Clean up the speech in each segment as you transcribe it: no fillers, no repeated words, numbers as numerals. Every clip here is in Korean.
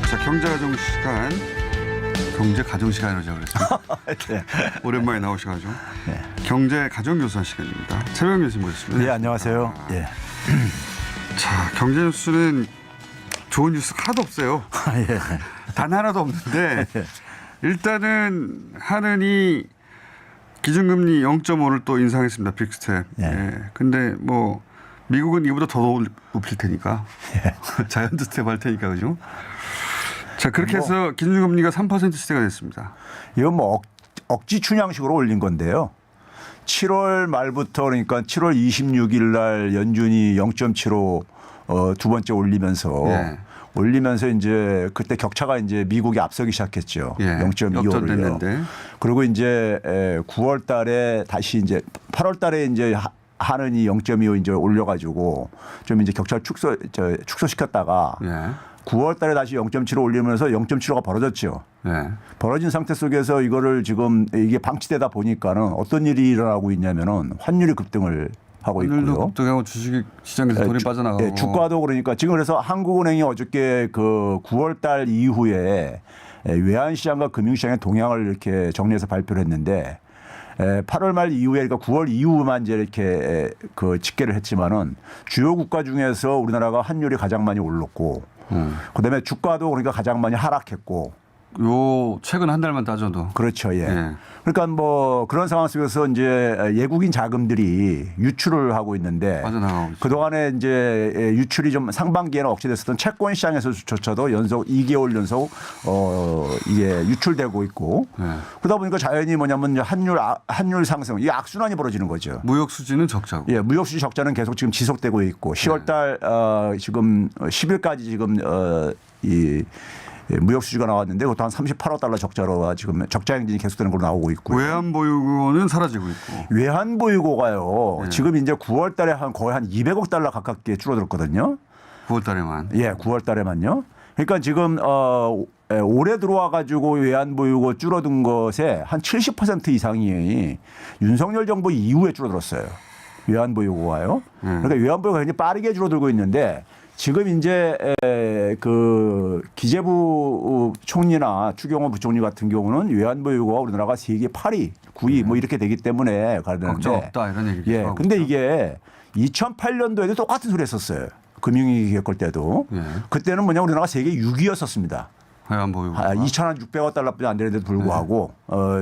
자, 경제가정 시간, 경제가정 시간이라고 그랬습니다. 네. 오랜만에 나오셔가지고 네. 경제가정교사 시간입니다. 최병 교수님 모셨습니다. 네, 안녕하세요. 예. 자, 경제 뉴스는 좋은 뉴스 하나도 없어요. 예. 단 하나도 없는데 일단은 하느니 기준금리 0.5를 또 인상했습니다. 빅스텝. 예. 예. 근데 뭐 미국은 이보다 더 높일 테니까 자이언트 스텝 할 테니까 그죠? 자, 그렇게 해서 기준금리가 3%시대가 됐습니다. 이건 뭐 억지 춘향식으로 올린 건데요. 7월 말부터 그러니까 7월 26일 날 연준이 0.75 두 번째 올리면서 예. 이제 그때 격차가 이제 미국이 앞서기 시작했죠. 예. 0.25를요. 역전됐는데. 그리고 이제 9월 달에 다시 이제 8월 달에 이제 하느니 0.25 이제 올려가지고 좀 이제 격차를 축소시켰다가 예. 9월 달에 다시 0.75 올리면서 0.75가 벌어졌죠. 예. 벌어진 상태 속에서 이거를 지금 이게 방치되다 보니까는 어떤 일이 일어나고 있냐면은 환율이 급등을 하고 오늘도 있고요. 급등하고 주식 시장에서 돈이 빠져나가고. 예, 주가도 그러니까 지금 그래서 한국은행이 어저께 그 9월 달 이후에 외환시장과 금융시장의 동향을 이렇게 정리해서 발표를 했는데 8월 말 이후에 그러니까 9월 이후만 이제 이렇게 그 집계를 했지만은 주요 국가 중에서 우리나라가 환율이 가장 많이 올랐고 그다음에 주가도 그러니까 가장 많이 하락했고 요 최근 한 달만 따져도. 그렇죠. 예. 예. 그러니까 뭐 그런 상황 속에서 이제 외국인 자금들이 유출을 하고 있는데 빠져나가고 있어요. 그동안에 이제 유출이 좀 상반기에는 억제됐었던 채권 시장에서조차도 연속 2개월 연속 이게 유출되고 있고 예. 그러다 보니까 자연히 뭐냐면 환율 상승 이 악순환이 벌어지는 거죠. 무역 수지는 적자고. 예, 무역 수지 적자는 계속 지금 지속되고 있고 10월 달 지금 10일까지 지금 이 무역 수지가 나왔는데 그것도 한 38억 달러 적자로 지금 적자 행진이 계속되는 걸로 나오고 있고요. 외환 보유고는 사라지고 있고. 외환 보유고가요. 네. 지금 이제 9월 달에 거의 한 200억 달러 가깝게 줄어들었거든요. 9월 달에만. 예, 9월 달에만요. 그러니까 지금 올해 들어와 가지고 외환 보유고 줄어든 것에 한 70% 이상이 윤석열 정부 이후에 줄어들었어요. 외환 보유고가요. 그러니까 외환 보유고가 굉장히 빠르게 줄어들고 있는데 지금 이제 그 기재부 총리나 추경호 부총리 같은 경우는 외환 보유고가 우리나라가 세계 8위, 9위 뭐 이렇게 되기 때문에 가는데 걱정 없다 이런 얘기를 예. 하고 근데 있죠. 이게 2008년도에도 똑같은 소리 했었어요. 금융위기 겪을 때도. 예. 그때는 뭐냐 우리나라가 세계 6위였었습니다. 외환 보유고. 2,600억 달러뿐이 안 되는데도 불구하고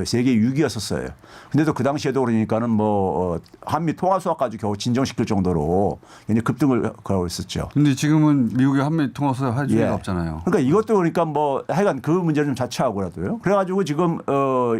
세계 6위였었어요. 근데도 그 당시에도 그러니까는 뭐 한미 통화 수합까지 겨우 진정시킬 정도로 굉장히 급등을 하고 있었죠. 근데 지금은 미국이 한미 통화서 할 수가 예. 없잖아요. 그러니까 이것도 그러니까 뭐 하여간 그 문제를 좀 자처하고라도요. 그래가지고 지금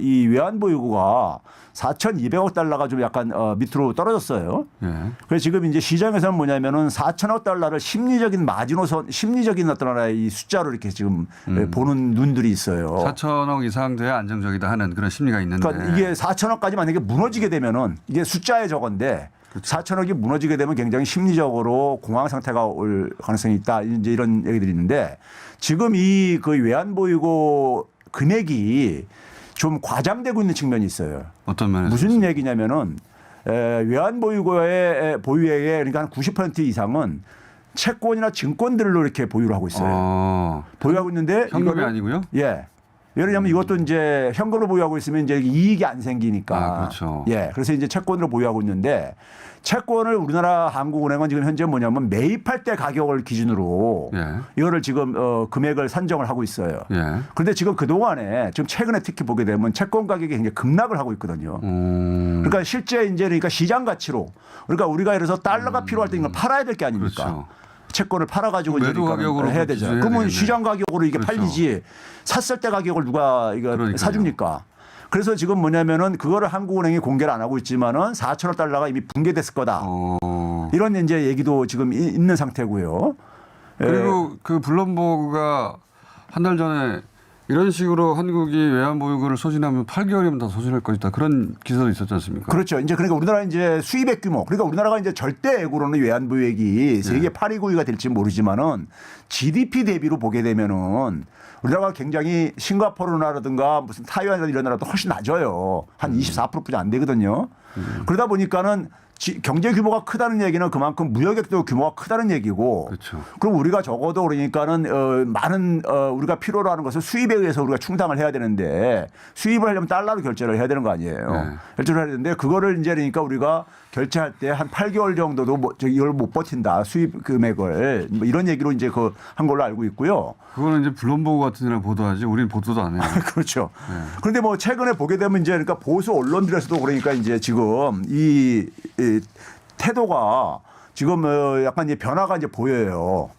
이 외환 보유고가 4,200억 달러가 좀 약간 밑으로 떨어졌어요. 예. 그래서 지금 이제 시장에서는 뭐냐면은 4천억 달러를 심리적인 마지노선, 심리적인 어떤 하나의 이 숫자로 이렇게 지금 보는 눈들이 있어요. 4천억 이상 돼야 안정적이다 하는 그런 심리가 있는데. 그러니까 이게 4천억까지 만약에 무너지게 되면은 이게 숫자에 적은데 그렇죠. 4천억이 무너지게 되면 굉장히 심리적으로 공황 상태가 올 가능성이 있다. 이제 이런 얘기들이 있는데 지금 이 그 외환 보유고 금액이 좀 과장되고 있는 측면이 있어요. 어떤 면에서. 무슨 얘기냐면은 외환 보유고의 보유액의 그러니까 한 90% 이상은 채권이나 증권들로 이렇게 보유를 하고 있어요. 보유하고 있는데 현금이 아니고요? 예. 예를 들면 이것도 이제 현금으로 보유하고 있으면 이제 이익이 안 생기니까. 그렇죠. 예. 그래서 이제 채권으로 보유하고 있는데 채권을 우리나라 한국은행은 지금 현재 뭐냐면 매입할 때 가격을 기준으로 예. 이거를 지금 금액을 산정을 하고 있어요. 예. 그런데 지금 그동안에 지금 최근에 특히 보게 되면 채권 가격이 굉장히 급락을 하고 있거든요. 그러니까 실제 이제 그러니까 시장 가치로 그러니까 우리가 예를 들어서 달러가 필요할 때 이걸 팔아야 될 게 아닙니까? 그렇죠. 채권을 팔아가지고 매도 가격으로 해야 되죠. 기준해야 그러면 되겠네. 시장 가격으로 이게 그렇죠. 팔리지 샀을 때 가격을 누가 이거 그러니까요. 사줍니까? 그래서 지금 뭐냐면은 그거를 한국은행이 공개를 안 하고 있지만은 4천억 달러가 이미 붕괴됐을 거다. 이런 이제 얘기도 지금 있는 상태고요. 그리고 그 블룸버그가 한 달 전에 이런 식으로 한국이 외환 보유고를 소진하면 8개월이면 다 소진할 것이다. 그런 기사도 있었지 않습니까? 그렇죠. 이제 그러니까 우리나라 이제 수입액 규모. 그러니까 우리나라가 이제 절대액으로는 외환 보유액이 세계 8위, 9위가 될지 모르지만은 GDP 대비로 보게 되면은 우리나라가 굉장히 싱가포르나라든가 무슨 타이완이나 이런 나라도 훨씬 낮아요. 한 24%뿐이 안 되거든요. 그러다 보니까는 경제 규모가 크다는 얘기는 그만큼 무역액도 규모가 크다는 얘기고 그렇죠. 그럼 우리가 적어도 그러니까는 많은 우리가 필요로 하는 것을 수입에 의해서 우리가 충당을 해야 되는데 수입을 하려면 달러로 결제를 해야 되는 거 아니에요. 네. 결제를 해야 되는데 그거를 이제 그러니까 우리가 결제할 때 한 8개월 정도도 이걸 못 버틴다. 수입 금액을 뭐 이런 얘기로 이제 그 한 걸로 알고 있고요. 그거는 이제 블룸버그 같은 데랑 보도하지 우리는 보도도 안 해요. 그렇죠. 그런데 뭐 최근에 보게 되면 이제 그러니까 보수 언론들에서도 그러니까 이제 지금 이 태도가 지금 약간 이제 변화가 이제 보여요.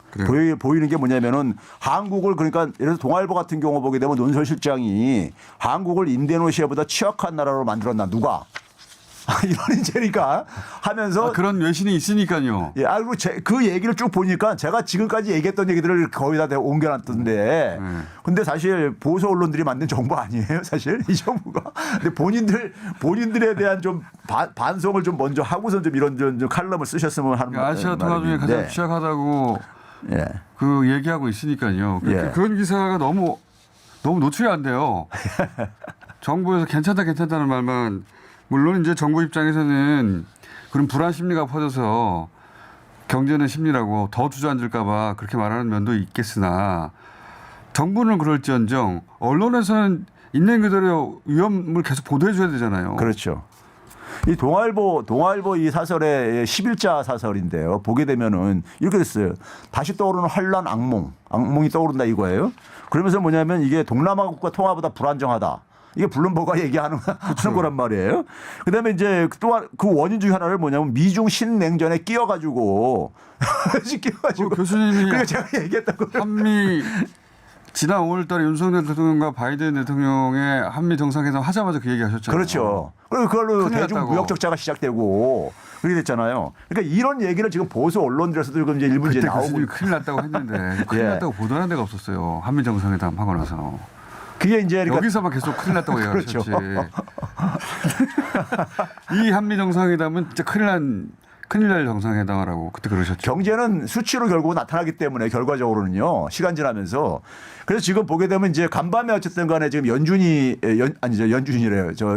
보이는 게 뭐냐면은 한국을 그러니까 예를 들어서 동아일보 같은 경우 보게 되면 논설실장이 한국을 인도네시아보다 취약한 나라로 만들었나 누가 이런 이제 그러니까 하면서 그런 외신이 있으니까요. 예, 그리고 그 얘기를 쭉 보니까 제가 지금까지 얘기했던 얘기들을 거의 다 옮겨놨던데 근데 사실 보수 언론들이 만든 정보 아니에요 사실 이 정보가. 근데 본인들에 대한 좀 반성을 좀 먼저 하고선 좀 이런 좀 칼럼을 쓰셨으면 하는 그러니까 아시아 통합 중에 가장 취약하다고 예. 그 얘기하고 있으니까요. 예. 그런 기사가 너무 노출이 안 돼요. 정부에서 괜찮다는 말만 물론 이제 정부 입장에서는 그런 불안 심리가 퍼져서 경제는 심리라고 더 주저앉을까 봐 그렇게 말하는 면도 있겠으나 정부는 그럴지언정 언론에서는 있는 그대로 위험을 계속 보도해 줘야 되잖아요. 그렇죠. 이 동아일보 이 사설의 11자 사설인데요. 보게 되면은 이렇게 됐어요. 다시 떠오르는 환란 악몽이 떠오른다 이거예요. 그러면서 뭐냐면 이게 동남아 국가 통화보다 불안정하다. 이게 블룸버그가 얘기하는 거란 말이에요. 그다음에 이제 또한 그 원인 중에 하나를 뭐냐면 미중 신냉전에 끼어가지고 교수님이 그러니까 제가 얘기했던 거예요. 한미 지난 5월달에 윤석열 대통령과 바이든 대통령의 한미 정상회담 하자마자 그 얘기하셨잖아요. 그렇죠. 그리고 그걸로 대중 났다고. 무역 적자가 시작되고 그렇게 됐잖아요. 그러니까 이런 얘기를 지금 보수 언론들에서도 지금 이제 일부 이제 그때 나오고 교수님이 큰일 났다고 했는데 큰일 예. 났다고 보도하는 데가 없었어요. 한미 정상회담 하고 나서. 그게 이제 그러니까 여기서만 계속 큰일 났다고 그렇죠. 얘기하셨지. 이 한미 정상회담은 진짜 큰일 날 정상회담이라고 그때 그러셨죠. 경제는 수치로 결국 나타나기 때문에 결과적으로는요. 시간 지나면서. 그래서 지금 보게 되면 이제 간밤에 어쨌든 간에 지금 연준이래요.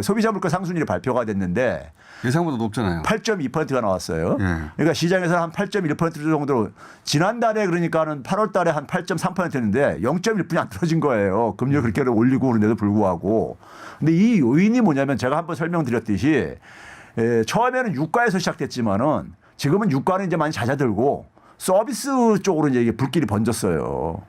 소비자 물가 상순율이 발표가 됐는데 예상보다 높잖아요. 8.2%가 나왔어요. 예. 그러니까 시장에서는 한 8.1% 정도로 지난달에 그러니까는 8월 달에 한 8.3%였는데 0.1분이 안 떨어진 거예요. 금리를 그렇게 올리고 그런데도 불구하고. 근데 이 요인이 뭐냐면 제가 한번 설명드렸듯이 처음에는 유가에서 시작됐지만은 지금은 유가는 이제 많이 잦아들고 서비스 쪽으로 이제 이게 불길이 번졌어요.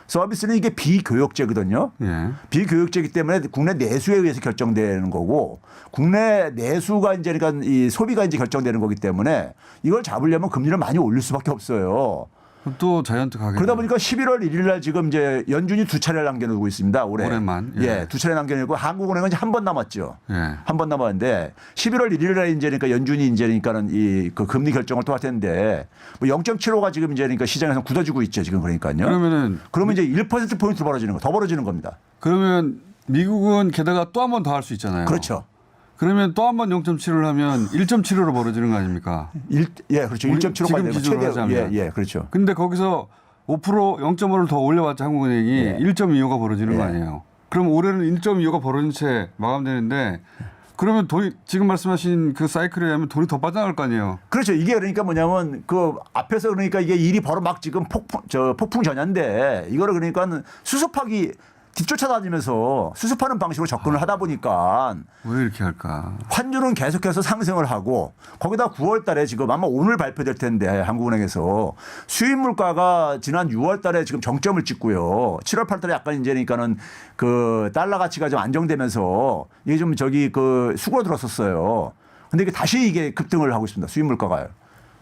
서비스는 이게 비교역제거든요. 예. 비교역제이기 때문에 국내 내수에 의해서 결정되는 거고 국내 내수가 이제 그러니까 이 소비가 이제 결정되는 거기 때문에 이걸 잡으려면 금리를 많이 올릴 수밖에 없어요. 그럼 또 자이언트 가게. 그러다 보니까 11월 1일 날 지금 이제 연준이 2차례를 남겨놓고 있습니다. 올해만. 예. 2차례 남겨놓고 한국은행은 이제 한 번 남았죠. 예. 한 번 남았는데 11월 1일 날 이제 그러니까 연준이 이제 그러니까는 이 그 금리 결정을 또 할 텐데 뭐 0.75가 지금 이제 그러니까 시장에서 굳어지고 있죠. 지금 그러니까요. 그러면 이제 1%포인트 벌어지는 거 더 벌어지는 겁니다. 그러면 미국은 게다가 또 한 번 더 할 수 있잖아요. 그렇죠. 그러면 또 한 번 0.75를 하면 1.75로 벌어지는 거 아닙니까? 예, 그렇죠. 우리 1.75까지 지금 되면 기준으로 최대. 하자면. 예, 그렇죠. 근데 거기서 5% 0.5를 더 올려봤자 한국은행이 예. 1.25가 벌어지는 거 예. 아니에요. 그럼 올해는 1.25가 벌어진 채 마감되는데 그러면 돈이 지금 말씀하신 그 사이클에 의하면 돈이 더 빠져나갈 거 아니에요. 그렇죠. 이게 그러니까 뭐냐면 그 앞에서 그러니까 이게 일이 바로 막 지금 폭풍 전야인데 이거를 그러니까 수습하기 뒤쫓아다니면서 수습하는 방식으로 접근을 하다 보니까 왜 이렇게 할까? 환율은 계속해서 상승을 하고 거기다 9월 달에 지금 아마 오늘 발표될 텐데 한국은행에서 수입 물가가 지난 6월 달에 지금 정점을 찍고요. 7월 8월 달에 약간 이제 그러니까는 그 달러 가치가 좀 안정되면서 이게 좀 저기 그 수그러들었었어요. 근데 이게 다시 이게 급등을 하고 있습니다. 수입 물가가요.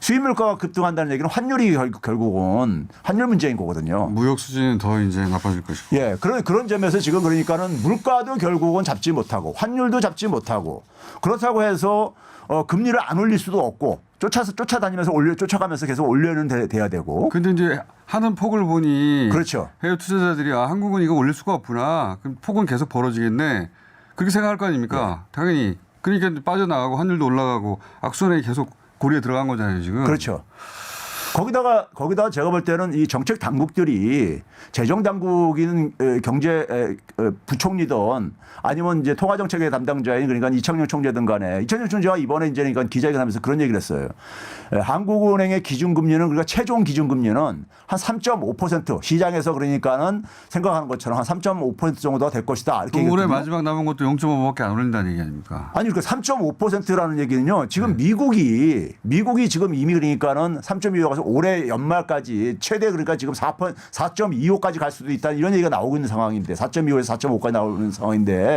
수입 물가가 급등한다는 얘기는 환율이 결국은 환율 문제인 거거든요. 무역 수지는 더 이제 나빠질 것이고. 예, 그런 점에서 지금 그러니까는 물가도 결국은 잡지 못하고 환율도 잡지 못하고 그렇다고 해서 금리를 안 올릴 수도 없고 쫓아다니면서 쫓아가면서 계속 올려는 돼야 되고. 근데 이제 하는 폭을 보니 그렇죠. 해외 투자자들이 한국은 이거 올릴 수가 없구나. 그럼 폭은 계속 벌어지겠네. 그렇게 생각할 거 아닙니까? 당연히. 그러니까 빠져나가고 환율도 올라가고 악순환이 계속 고리에 들어간 거잖아요, 지금. 그렇죠. 거기다가 제가 볼 때는 이 정책 당국들이 재정 당국인 경제 부총리든 아니면 이제 통화 정책의 담당자인 그러니까 이창용 총재든 간에 이창용 총재가 이번에 이제 그러니까 기자회견하면서 그런 얘기를 했어요. 한국은행의 기준금리는 그러니까 최종 기준금리는 한 3.5% 시장에서 그러니까는 생각하는 것처럼 한 3.5% 정도가 될 것이다. 이렇게 올해 얘기했거든요. 마지막 남은 것도 0.5밖에 안 올린다는 얘기 아닙니까? 아니 그러니까 3.5%라는 얘기는요. 지금 미국이 지금 이미 그러니까는 3.25가서 올해 연말까지 최대 그러니까 지금 4.25까지 갈 수도 있다 이런 얘기가 나오고 있는 상황인데 4.25에서 4.5까지 나오는 상황인데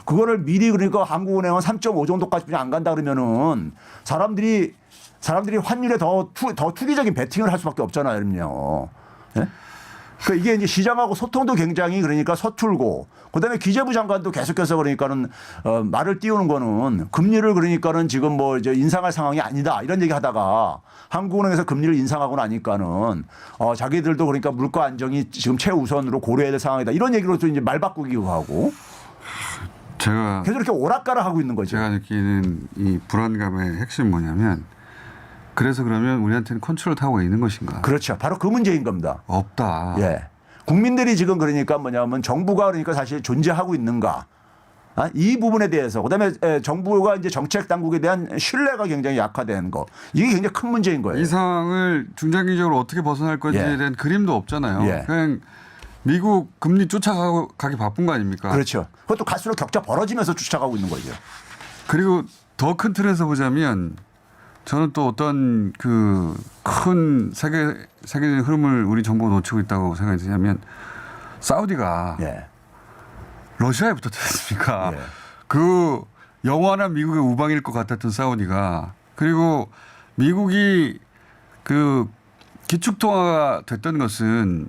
그거를 미리 그러니까 한국은행은 3.5 정도까지 그냥 안 간다 그러면은 사람들이 환율에 더 투기적인 베팅을 할 수밖에 없잖아요, 그럼요. 예? 그러니까 이게 이제 시장하고 소통도 굉장히 그러니까 서툴고 그다음에 기재부 장관도 계속해서 그러니까는 말을 띄우는 거는 금리를 그러니까는 지금 뭐 이제 인상할 상황이 아니다 이런 얘기 하다가 한국은행에서 금리를 인상하고 나니까는 자기들도 그러니까 물가 안정이 지금 최우선으로 고려해야 될 상황이다 이런 얘기로 또 이제 말 바꾸기도 하고 제가 계속 이렇게 오락가락 하고 있는 거죠. 제가 느끼는 이 불안감의 핵심은 뭐냐면 그래서 그러면 우리한테는 컨트롤 타워가 있는 것인가? 그렇죠. 바로 그 문제인 겁니다. 없다. 예. 국민들이 지금 그러니까 뭐냐면 정부가 그러니까 사실 존재하고 있는가. 이 부분에 대해서 그다음에 정부가 이제 정책 당국에 대한 신뢰가 굉장히 약화된 거. 이게 굉장히 큰 문제인 거예요. 이 상황을 중장기적으로 어떻게 벗어날 건지에 예. 대한 그림도 없잖아요. 예. 그냥 미국 금리 쫓아가기 바쁜 거 아닙니까? 그렇죠. 그것도 갈수록 격차 벌어지면서 쫓아가고 있는 거죠. 그리고 더 큰 틀에서 보자면 저는 또 어떤 그 큰 세계적인 흐름을 우리 정부가 놓치고 있다고 생각이 드냐면 사우디가 예. 러시아에 붙었지 않습니까? 예. 그 영원한 미국의 우방일 것 같았던 사우디가 그리고 미국이 그 기축통화가 됐던 것은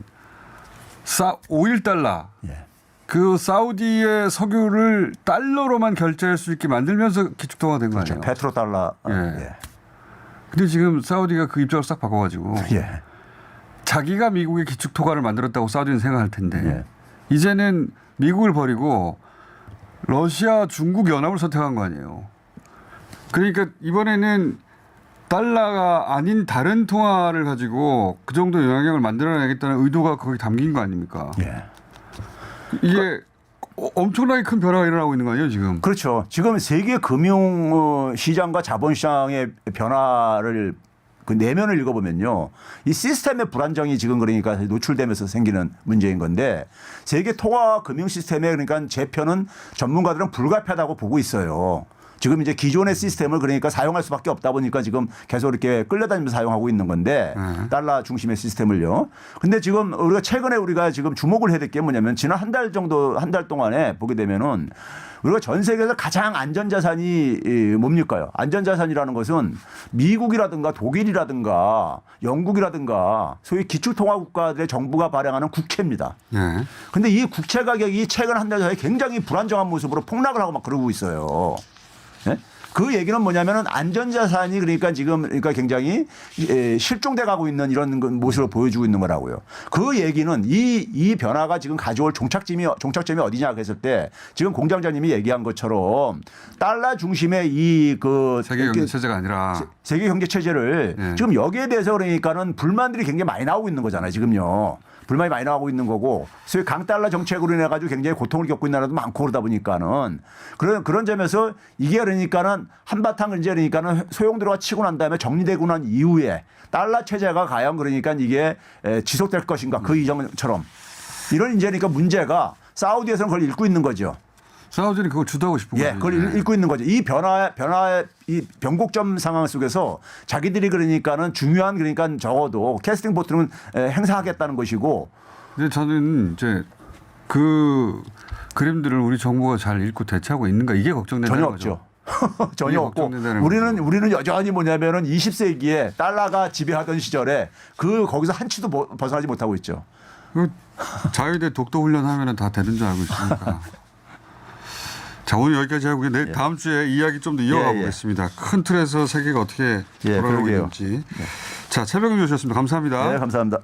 5.1달러 예. 그 사우디의 석유를 달러로만 결제할 수 있게 만들면서 기축통화가 된 거 그렇죠. 아니에요? 페트로달러. 예. 근데 지금 사우디가 그 입장을 싹 바꿔가지고 예. 자기가 미국의 기축통화를 만들었다고 사우디는 생각할 텐데 예. 이제는 미국을 버리고 러시아, 중국 연합을 선택한 거 아니에요. 그러니까 이번에는 달러가 아닌 다른 통화를 가지고 그 정도 영향력을 만들어내겠다는 의도가 거기 담긴 거 아닙니까? 예. 이게 엄청나게 큰 변화가 일어나고 있는 거 아니에요 지금? 그렇죠. 지금 세계 금융 시장과 자본 시장의 변화를 그 내면을 읽어보면요. 이 시스템의 불안정이 지금 그러니까 노출되면서 생기는 문제인 건데 세계 통화 금융 시스템의 그러니까 재편은 전문가들은 불가피하다고 보고 있어요. 지금 이제 기존의 시스템을 그러니까 사용할 수밖에 없다 보니까 지금 계속 이렇게 끌려다니면서 사용하고 있는 건데 달러 중심의 시스템을요. 근데 지금 우리가 최근에 우리가 지금 주목을 해야 될 게 뭐냐면 지난 한 달 동안에 보게 되면은 우리가 전 세계에서 가장 안전자산이 뭡니까요? 안전자산이라는 것은 미국이라든가 독일이라든가 영국이라든가 소위 기축통화국가들의 정부가 발행하는 국채입니다. 그런데 이 국채 가격이 최근 한 달 사이에 굉장히 불안정한 모습으로 폭락을 하고 막 그러고 있어요. 네? 그 얘기는 뭐냐면은 안전자산이 그러니까 지금 그러니까 굉장히 실종돼 가고 있는 이런 모습을 보여주고 있는 거라고요. 그 얘기는 이 변화가 지금 가져올 종착점이 어디냐 했을 때 지금 공장장님이 얘기한 것처럼 달러 중심의 이 그 세계 경제 체제가 아니라 세계 경제 체제를 지금 여기에 대해서 그러니까는 불만들이 굉장히 많이 나오고 있는 거잖아요. 지금요. 불만이 많이 나오고 있는 거고 소위 강달러 정책으로 인해 가지고 굉장히 고통을 겪고 있는 나라도 많고 그러다 보니까는 그런 점에서 이게 그러니까는 한바탕 이제 그러니까는 소용돌이가 치고 난 다음에 정리되고 난 이후에 달러 체제가 과연 그러니까 이게 지속될 것인가 그 이전처럼 이런 이제 그러니까 문제가 사우디에서는 그걸 읽고 있는 거죠. 사우디는 그걸 주도하고 싶은 거죠. 그걸 읽고 있는 거죠. 이 이 변곡점 상황 속에서 자기들이 그러니까는 중요한 그러니까 적어도 캐스팅 보트는 행사하겠다는 것이고. 근데 저는 이제 그 그림들을 우리 정부가 잘 읽고 대처하고 있는가 이게 걱정되는 거죠. 전혀 없죠. 전혀 없고 우리는 여전히 뭐냐면은 20세기에 달러가 지배하던 시절에 거기서 한치도 벗어나지 못하고 있죠. 자유대 독도 훈련하면 다 되는 줄 알고 있으니까. 자, 오늘 여기까지 하고 다음 주에 이야기 좀 더 이어가 보겠습니다. 큰 틀에서 세계가 어떻게 돌아가고 있는지. 자, 최병규 교수였습니다. 감사합니다. 네, 감사합니다.